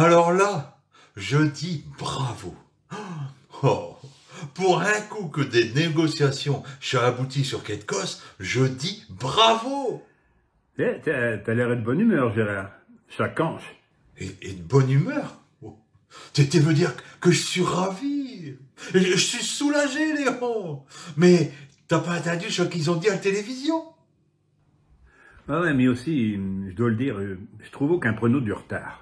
Alors là, je dis bravo. Oh, pour un coup que des négociations soient abouties sur Ketkos, je dis bravo. T'as l'air de bonne humeur, Gérard. Ça canche. Et de bonne humeur. Oh. Tu veux dire que je suis ravi. Je suis soulagé, Léon. Mais t'as pas entendu ce qu'ils ont dit à la télévision? Ah ouais, mais aussi, je dois le dire, je trouve aucun prenot du retard.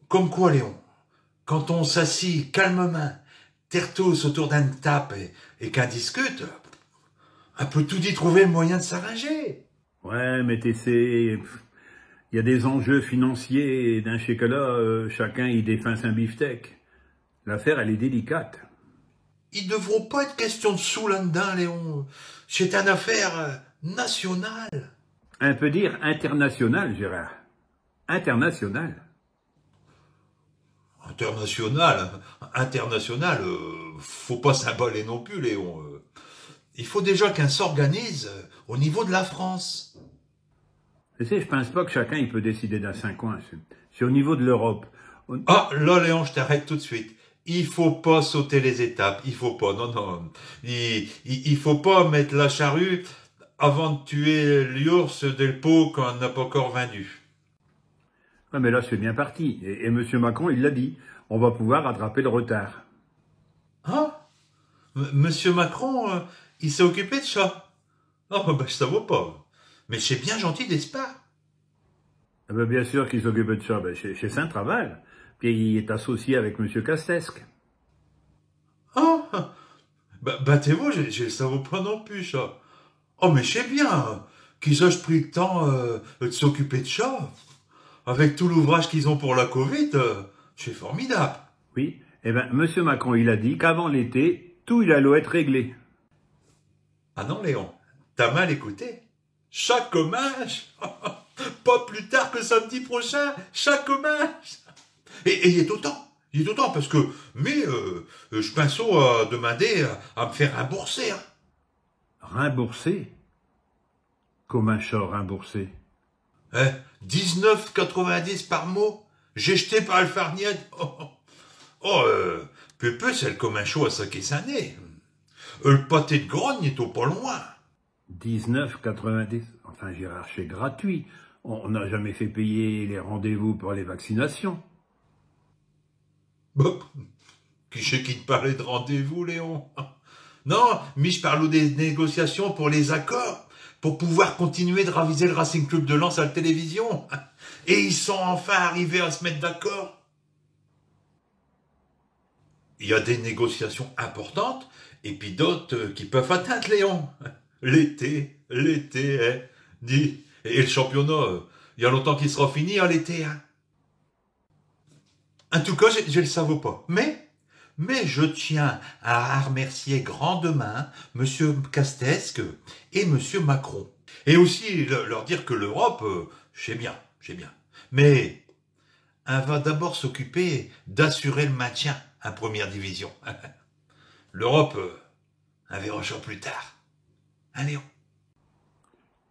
Comme quoi, Léon? Quand on s'assit calmement, terre tous autour d'une table et qu'un discute, on peut tout y trouver le moyen de s'arranger. Ouais, mais t'essaies... Il y a des enjeux financiers et d'un chocolat, chacun y défend un beefsteak. L'affaire, elle est délicate. Il ne devrait pas être question de sous là-dedans, Léon. C'est une affaire nationale. On peut dire international, Gérard. International. International, faut pas s'emballer non plus, Léon. Il faut déjà qu'un s'organise au niveau de la France. Tu sais, je pense pas que chacun il peut décider dans 5 coins. C'est au niveau de l'Europe. Ah, là, Léon, je t'arrête tout de suite. Il faut pas sauter les étapes. Il faut pas, non, non. Il faut pas mettre la charrue avant de tuer l'ours del pot qu'on n'a pas encore vendu. Ouais, mais là, c'est bien parti. Et M. Macron, il l'a dit. On va pouvoir rattraper le retard. Hein? Monsieur Macron, il s'est occupé de ça? Ah, bah, je savais pas. Mais c'est bien gentil, n'est-ce pas? Ah ben, bien sûr qu'il s'occupe de ça. Ben, chez Saint-Traval. Puis il est associé avec M. Castesque. Ah, bah, t'es vous, je le savais pas non plus, ça. Oh, mais c'est bien qu'ils aient pris le temps de s'occuper de ça. Avec tout l'ouvrage qu'ils ont pour la Covid, c'est formidable. Oui. Eh ben, M. Macron, il a dit qu'avant l'été, tout il allait être réglé. Ah non, Léon, t'as mal écouté. Chaque hommage, pas plus tard que samedi prochain, chaque hommage. Et il est autant, parce que, mais je pense à demander à me faire rembourser. Hein. Remboursé? Comme un chat remboursé. Hein, 19,90 par mot, j'ai jeté par le farniade. Oh, peu, c'est comme un chaud à saquer sa nez. Le pâté de grogne est au pas loin. 19,90. Enfin, Gérard, c'est gratuit. On n'a jamais fait payer les rendez-vous pour les vaccinations. Bah, qui c'est qui te parlait de rendez-vous, Léon? Non, mais je parle des négociations pour les accords, pour pouvoir continuer de raviser le Racing Club de Lens à la télévision. Et ils sont enfin arrivés à se mettre d'accord. Il y a des négociations importantes, et puis d'autres qui peuvent atteindre, Léon. L'été, hein, dit. Et le championnat, il y a longtemps qu'il sera fini, hein, l'été, hein. En tout cas, je le savais pas. Mais je tiens à remercier grandement Monsieur Castesque et Monsieur Macron. Et aussi leur dire que l'Europe, c'est bien. Mais on va d'abord s'occuper d'assurer le maintien en première division. L'Europe, on verra ça plus tard. Hein, Léon?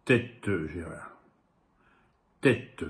Tête, Gérard. Tête.